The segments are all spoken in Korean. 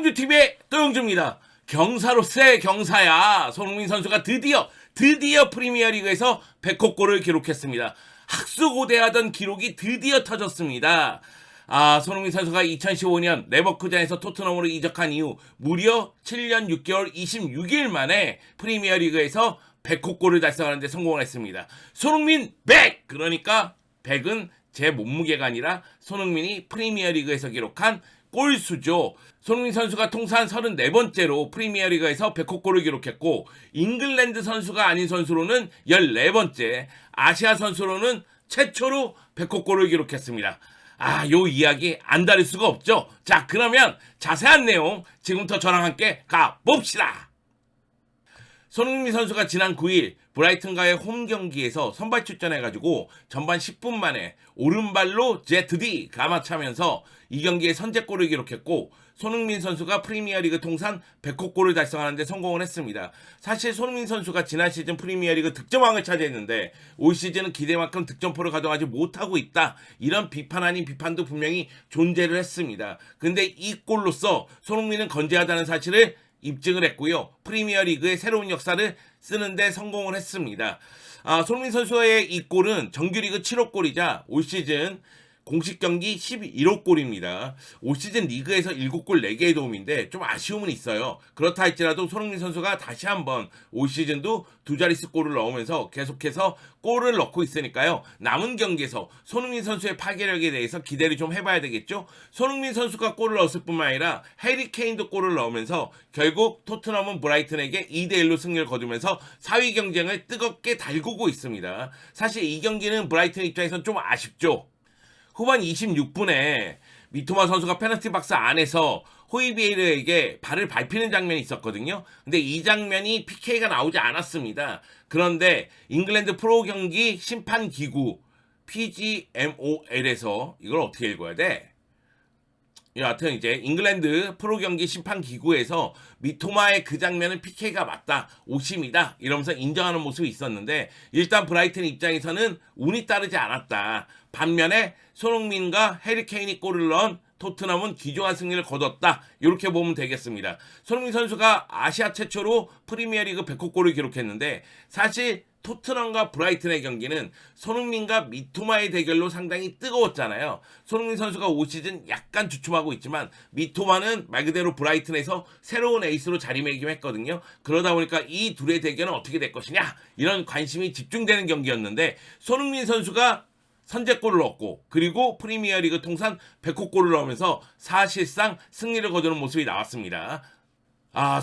도영주TV의 도영주입니다. 경사로서의 경사야. 손흥민 선수가 드디어 프리미어리그에서 100호골을 기록했습니다. 학수고대하던 기록이 드디어 터졌습니다. 손흥민 선수가 2015년 레버쿠젠에서 토트넘으로 이적한 이후 무려 7년 6개월 26일 만에 프리미어리그에서 100호골을 달성하는 데 성공을 했습니다. 손흥민 100! 그러니까 100은 제 몸무게가 아니라 손흥민이 프리미어리그에서 기록한 골수죠. 손흥민 선수가 통산 34번째로 프리미어리그에서 100호골을 기록했고, 잉글랜드 선수가 아닌 선수로는 14번째, 아시아 선수로는 최초로 100호골을 기록했습니다. 요 이야기 안 다를 수가 없죠. 자, 그러면 자세한 내용 지금부터 저랑 함께 가봅시다. 손흥민 선수가 지난 9일 브라이튼과의 홈 경기에서 선발 출전해가지고 전반 10분 만에 오른발로 ZD 감아차면서 이 경기에 선제골을 기록했고, 손흥민 선수가 프리미어리그 통산 100호골을 달성하는 데 성공을 했습니다. 사실 손흥민 선수가 지난 시즌 프리미어리그 득점왕을 차지했는데 올 시즌은 기대만큼 득점포를 가져가지 못하고 있다, 이런 비판 아닌 비판도 분명히 존재를 했습니다. 근데 이 골로써 손흥민은 건재하다는 사실을 입증을 했고요. 프리미어리그의 새로운 역사를 쓰는데 성공을 했습니다. 손흥민 선수의 이 골은 정규리그 7호 골이자 올 시즌 공식 경기 11호 골입니다. 올 시즌 리그에서 7골 4개의 도움인데 좀 아쉬움은 있어요. 그렇다 할지라도 손흥민 선수가 다시 한번 올 시즌도 두 자릿수 골을 넣으면서 계속해서 골을 넣고 있으니까요. 남은 경기에서 손흥민 선수의 파괴력에 대해서 기대를 좀 해봐야 되겠죠. 손흥민 선수가 골을 넣었을 뿐만 아니라 해리 케인도 골을 넣으면서 결국 토트넘은 브라이튼에게 2대1로 승리를 거두면서 4위 경쟁을 뜨겁게 달구고 있습니다. 사실 이 경기는 브라이튼 입장에선 좀 아쉽죠. 후반 26분에 미토마 선수가 페널티 박스 안에서 호이비에르에게 발을 밟히는 장면이 있었거든요. 근데 이 장면이 PK가 나오지 않았습니다. 그런데 잉글랜드 프로 경기 심판 기구 PGMOL에서 이걸 어떻게 읽어야 돼? 여하튼 이제 잉글랜드 프로 경기 심판 기구에서 미토마의 그 장면은 PK가 맞다, 오심이다 이러면서 인정하는 모습이 있었는데, 일단 브라이튼 입장에서는 운이 따르지 않았다. 반면에 손흥민과 해리 케인이 골을 넣은 토트넘은 귀중한 승리를 거뒀다, 이렇게 보면 되겠습니다. 손흥민 선수가 아시아 최초로 프리미어리그 100호골을 기록했는데, 사실 토트넘과 브라이튼의 경기는 손흥민과 미토마의 대결로 상당히 뜨거웠잖아요. 손흥민 선수가 올 시즌 약간 주춤하고 있지만 미토마는 말 그대로 브라이튼에서 새로운 에이스로 자리매김했거든요. 그러다 보니까 이 둘의 대결은 어떻게 될 것이냐, 이런 관심이 집중되는 경기였는데, 손흥민 선수가 선제골을 넣었고, 그리고 프리미어리그 통산 100호골을 넣으면서 사실상 승리를 거두는 모습이 나왔습니다.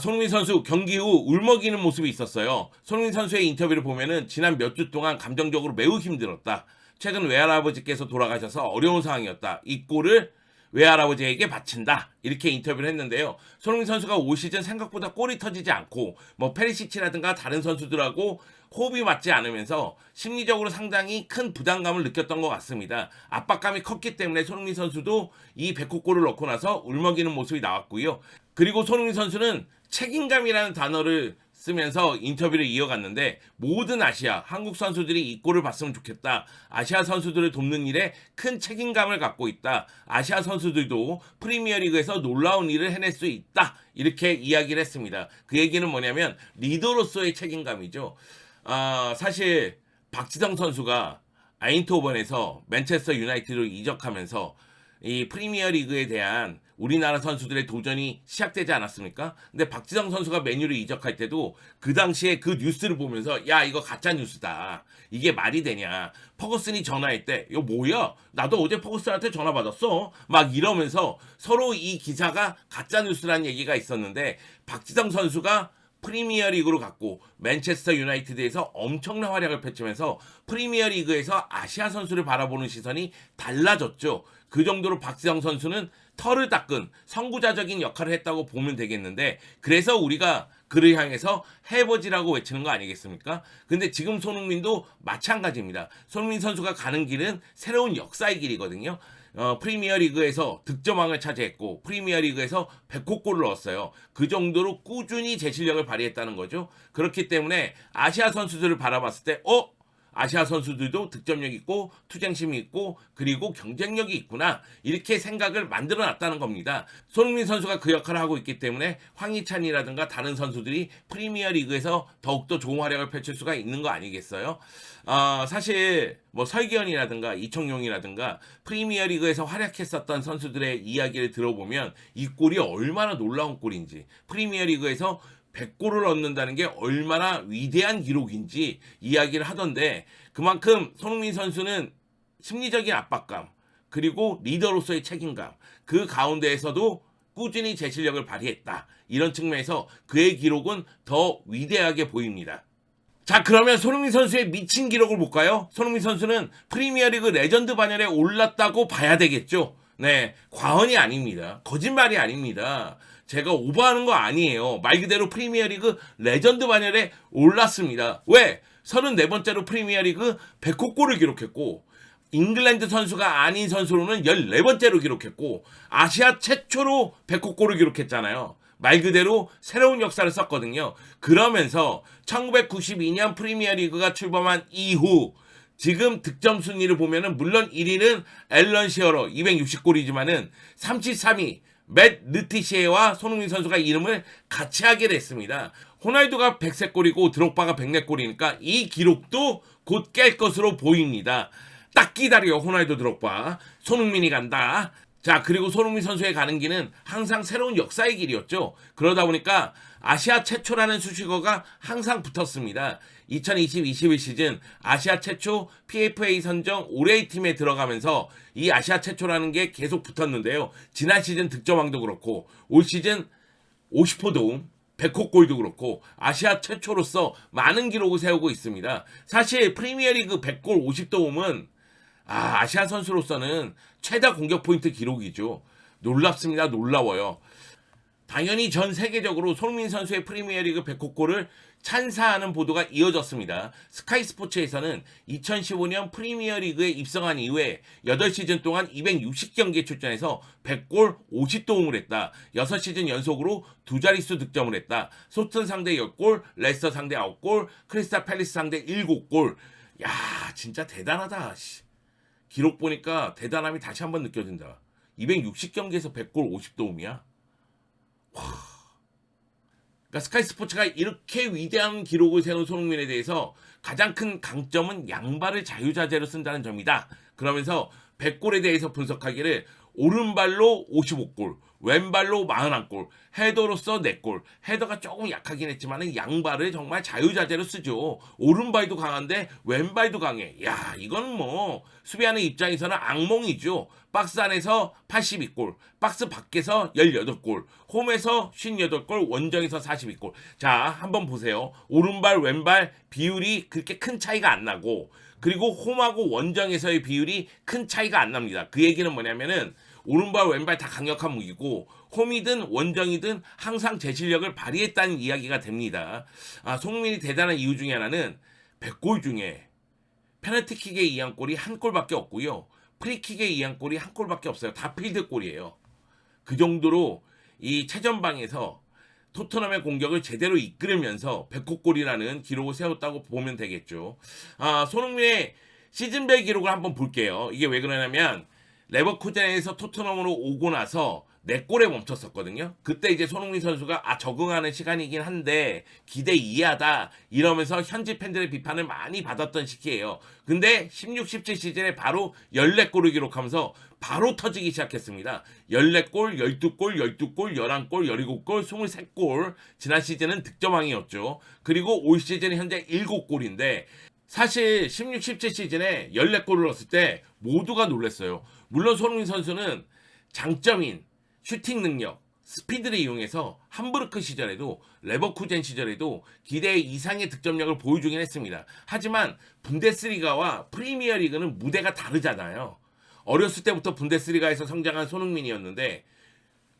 손흥민 선수 경기 후 울먹이는 모습이 있었어요. 손흥민 선수의 인터뷰를 보면은 지난 몇 주 동안 감정적으로 매우 힘들었다. 최근 외할아버지께서 돌아가셔서 어려운 상황이었다. 이 골을 외할아버지에게 바친다, 이렇게 인터뷰를 했는데요. 손흥민 선수가 올 시즌 생각보다 골이 터지지 않고 페리시치라든가 다른 선수들하고 호흡이 맞지 않으면서 심리적으로 상당히 큰 부담감을 느꼈던 것 같습니다. 압박감이 컸기 때문에 손흥민 선수도 이 100호골을 넣고 나서 울먹이는 모습이 나왔고요. 그리고 손흥민 선수는 책임감이라는 단어를 쓰면서 인터뷰를 이어갔는데, 모든 아시아 한국 선수들이 이 골을 봤으면 좋겠다. 아시아 선수들을 돕는 일에 큰 책임감을 갖고 있다. 아시아 선수들도 프리미어리그에서 놀라운 일을 해낼 수 있다, 이렇게 이야기를 했습니다. 그 얘기는 뭐냐면 리더로서의 책임감이죠. 사실 박지성 선수가 아인토번에서 맨체스터 유나이티드로 이적하면서 이 프리미어리그에 대한 우리나라 선수들의 도전이 시작되지 않았습니까? 근데 박지성 선수가 맨유로 이적할 때도 그 당시에 그 뉴스를 보면서 야, 이거 가짜 뉴스다, 이게 말이 되냐, 퍼거슨이 전화할 때 이거 뭐야, 나도 어제 퍼거슨한테 전화 받았어, 막 이러면서 서로 이 기사가 가짜 뉴스라는 얘기가 있었는데, 박지성 선수가 프리미어리그로 갔고 맨체스터 유나이티드에서 엄청난 활약을 펼치면서 프리미어리그에서 아시아 선수를 바라보는 시선이 달라졌죠. 그 정도로 박지성 선수는 털을 닦은 선구자적인 역할을 했다고 보면 되겠는데, 그래서 우리가 그를 향해서 해버지라고 외치는 거 아니겠습니까? 근데 지금 손흥민도 마찬가지입니다. 손흥민 선수가 가는 길은 새로운 역사의 길이거든요. 프리미어리그에서 득점왕을 차지했고 프리미어리그에서 100호골을 넣었어요. 그 정도로 꾸준히 제 실력을 발휘했다는 거죠. 그렇기 때문에 아시아 선수들을 바라봤을 때 아시아 선수들도 득점력 있고 투쟁심이 있고 그리고 경쟁력이 있구나 이렇게 생각을 만들어 놨다는 겁니다. 손흥민 선수가 그 역할을 하고 있기 때문에 황희찬이라든가 다른 선수들이 프리미어 리그에서 더욱더 좋은 활약을 펼칠 수가 있는 거 아니겠어요? 사실 뭐 설기현이라든가 이청용이라든가 프리미어 리그에서 활약했었던 선수들의 이야기를 들어보면 이 골이 얼마나 놀라운 골인지, 프리미어 리그에서 100골을 얻는다는 게 얼마나 위대한 기록인지 이야기를 하던데, 그만큼 손흥민 선수는 심리적인 압박감 그리고 리더로서의 책임감 그 가운데에서도 꾸준히 제 실력을 발휘했다. 이런 측면에서 그의 기록은 더 위대하게 보입니다. 자, 그러면 손흥민 선수의 미친 기록을 볼까요? 손흥민 선수는 프리미어리그 레전드 반열에 올랐다고 봐야 되겠죠. 네, 과언이 아닙니다. 거짓말이 아닙니다. 제가 오버하는 거 아니에요. 말 그대로 프리미어리그 레전드 반열에 올랐습니다. 왜? 34번째로 프리미어리그 100호 골을 기록했고, 잉글랜드 선수가 아닌 선수로는 14번째로 기록했고, 아시아 최초로 100호 골을 기록했잖아요. 말 그대로 새로운 역사를 썼거든요. 그러면서 1992년 프리미어리그가 출범한 이후 지금 득점 순위를 보면은 물론 1위는 앨런 시어러 260골이지만은 33위 맷 르티시에와 손흥민 선수가 이름을 같이 하게 됐습니다. 호날두가 100세골이고 드록바가 104골이니까 이 기록도 곧 깰 것으로 보입니다. 딱 기다려. 호날두, 드록바, 손흥민이 간다. 자, 그리고 손흥민 선수의 가는 길은 항상 새로운 역사의 길이었죠. 그러다 보니까 아시아 최초라는 수식어가 항상 붙었습니다. 2020-21 시즌 아시아 최초 PFA 선정 올해의 팀에 들어가면서 이 아시아 최초라는 게 계속 붙었는데요. 지난 시즌 득점왕도 그렇고 올 시즌 50호 도움 100호 골도 그렇고 아시아 최초로서 많은 기록을 세우고 있습니다. 사실 프리미어리그 100골 50도움은 아시아 선수로서는 최다 공격 포인트 기록이죠. 놀랍습니다. 놀라워요. 당연히 전 세계적으로 손흥민 선수의 프리미어리그 100호 골을 찬사하는 보도가 이어졌습니다. 스카이 스포츠에서는 2015년 프리미어리그에 입성한 이후에 8시즌 동안 260경기에 출전해서 100골 50도움을 했다. 6시즌 연속으로 두 자릿수 득점을 했다. 소튼 상대 10골, 레스터 상대 9골, 크리스탈 팰리스 상대 7골. 야, 진짜 대단하다. 기록 보니까 대단함이 다시 한번 느껴진다. 260경기에서 100골 50도움이야. 그러니까 스카이 스포츠가 이렇게 위대한 기록을 세운 손흥민에 대해서 가장 큰 강점은 양발을 자유자재로 쓴다는 점이다. 그러면서 100골에 대해서 분석하기를 오른발로 55골, 왼발로 41골, 헤더로서 4골. 헤더가 조금 약하긴 했지만 양발을 정말 자유자재로 쓰죠. 오른발도 강한데 왼발도 강해. 야, 이건 뭐 수비하는 입장에서는 악몽이죠. 박스 안에서 82골, 박스 밖에서 18골, 홈에서 58골, 원정에서 42골. 자, 한번 보세요. 오른발, 왼발 비율이 그렇게 큰 차이가 안 나고, 그리고 홈하고 원정에서의 비율이 큰 차이가 안 납니다. 그 얘기는 뭐냐면은 오른발 왼발 다 강력한 무기고 홈이든 원정이든 항상 제 실력을 발휘했다는 이야기가 됩니다. 손흥민이 대단한 이유 중에 하나는 100골 중에 페널티킥에 의한 골이 한 골밖에 없고요. 프리킥에 의한 골이 한 골밖에 없어요. 다 필드골이에요. 그 정도로 이 최전방에서 토트넘의 공격을 제대로 이끌으면서 100골이라는 기록을 세웠다고 보면 되겠죠. 손흥민의 시즌별 기록을 한번 볼게요. 이게 왜 그러냐면 레버쿠젠에서 토트넘으로 오고 나서 4골에 멈췄었거든요. 그때 이제 손흥민 선수가 적응하는 시간이긴 한데 기대 이하다 이러면서 현지 팬들의 비판을 많이 받았던 시기예요. 근데 16, 17 시즌에 바로 14골을 기록하면서 바로 터지기 시작했습니다. 14골, 12골, 12골, 11골, 17골, 23골. 지난 시즌은 득점왕이었죠. 그리고 올 시즌은 현재 7골인데 사실 16, 17 시즌에 14골을 넣었을 때 모두가 놀랐어요. 물론 손흥민 선수는 장점인 슈팅 능력, 스피드를 이용해서 함부르크 시절에도 레버쿠젠 시절에도 기대 이상의 득점력을 보여주긴 했습니다. 하지만 분데스리가와 프리미어리그는 무대가 다르잖아요. 어렸을 때부터 분데스리가에서 성장한 손흥민이었는데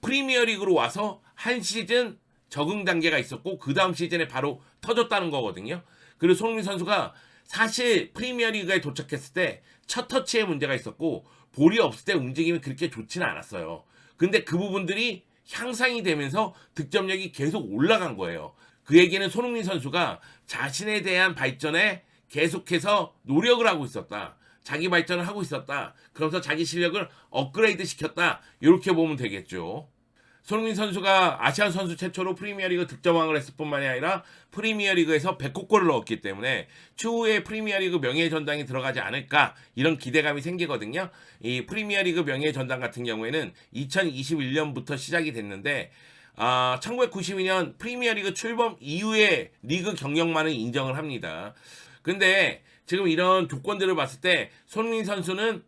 프리미어리그로 와서 한 시즌 적응 단계가 있었고 그 다음 시즌에 바로 터졌다는 거거든요. 그리고 손흥민 선수가 사실 프리미어리그에 도착했을 때 첫 터치에 문제가 있었고 볼이 없을 때 움직임이 그렇게 좋지는 않았어요. 근데 그 부분들이 향상이 되면서 득점력이 계속 올라간 거예요. 그 얘기는 손흥민 선수가 자신에 대한 발전에 계속해서 노력을 하고 있었다. 자기 발전을 하고 있었다. 그러면서 자기 실력을 업그레이드 시켰다. 이렇게 보면 되겠죠. 손흥민 선수가 아시안 선수 최초로 프리미어리그 득점왕을 했을 뿐만이 아니라 프리미어리그에서 100골을 넣었기 때문에 추후에 프리미어리그 명예의 전당에 들어가지 않을까 이런 기대감이 생기거든요. 이 프리미어리그 명예의 전당 같은 경우에는 2021년부터 시작이 됐는데 1992년 프리미어리그 출범 이후에 리그 경력만을 인정을 합니다. 근데 지금 이런 조건들을 봤을 때 손흥민 선수는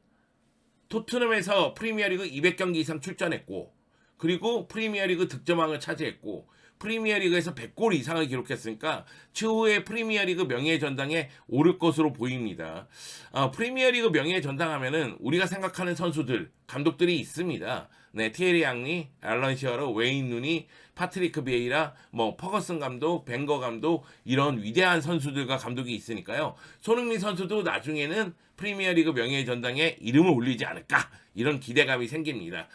토트넘에서 프리미어리그 200경기 이상 출전했고 그리고 프리미어리그 득점왕을 차지했고 프리미어리그에서 100골 이상을 기록했으니까 추후에 프리미어리그 명예의 전당에 오를 것으로 보입니다. 프리미어리그 명예의 전당 하면은 우리가 생각하는 선수들, 감독들이 있습니다. 네, 티에리 앙리, 앨런 시어러, 웨인 루니, 파트리크 비에이라, 퍼거슨 감독, 벵거 감독 이런 위대한 선수들과 감독이 있으니까요. 손흥민 선수도 나중에는 프리미어리그 명예의 전당에 이름을 올리지 않을까 이런 기대감이 생깁니다.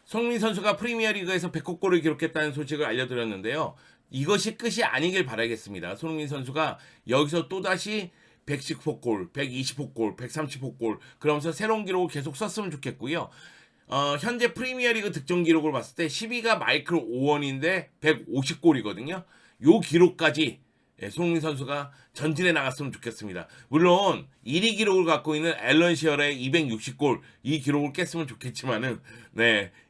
손흥민 선수가 프리미어리그에서 100골을 기록했다는 소식을 알려드렸는데요. 이것이 끝이 아니길 바라겠습니다. 손흥민 선수가 여기서 또다시 110호골, 120호골, 130호골 그러면서 새로운 기록을 계속 썼으면 좋겠고요. 현재 프리미어리그 득점 기록을 봤을 때 10위가 마이클 오원인데 150골이거든요. 요 기록까지 손흥민 선수가 전진해 나갔으면 좋겠습니다. 물론 1위 기록을 갖고 있는 앨런 시어러의 260골 이 기록을 깼으면 좋겠지만은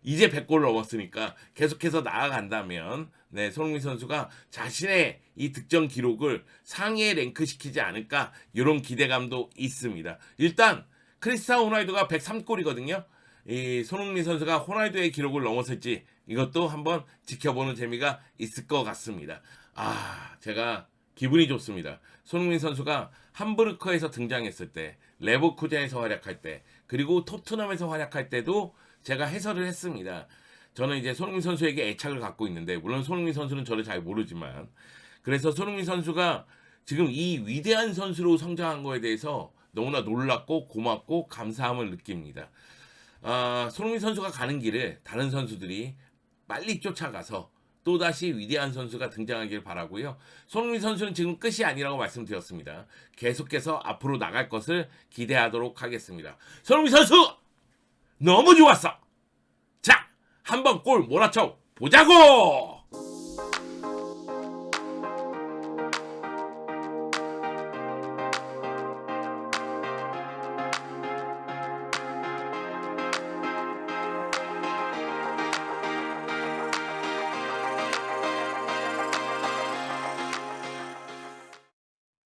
이제 100골을 넘었으니까 계속해서 나아간다면 손흥민 선수가 자신의 이 득점 기록을 상위에 랭크시키지 않을까 이런 기대감도 있습니다. 일단 크리스티아노 호날두가 103골이거든요. 이 손흥민 선수가 호날두의 기록을 넘었을지 이것도 한번 지켜보는 재미가 있을 것 같습니다. 제가 기분이 좋습니다. 손흥민 선수가 함부르크에서 등장했을 때, 레버쿠젠에서 활약할 때, 그리고 토트넘에서 활약할 때도 제가 해설을 했습니다. 저는 이제 손흥민 선수에게 애착을 갖고 있는데, 물론 손흥민 선수는 저를 잘 모르지만, 그래서 손흥민 선수가 지금 이 위대한 선수로 성장한 거에 대해서 너무나 놀랍고 고맙고 감사함을 느낍니다. 손흥민 선수가 가는 길을 다른 선수들이 빨리 쫓아가서 또다시 위대한 선수가 등장하길 바라고요. 손흥민 선수는 지금 끝이 아니라고 말씀드렸습니다. 계속해서 앞으로 나갈 것을 기대하도록 하겠습니다. 손흥민 선수 너무 좋았어. 자, 한번 골 몰아쳐 보자고.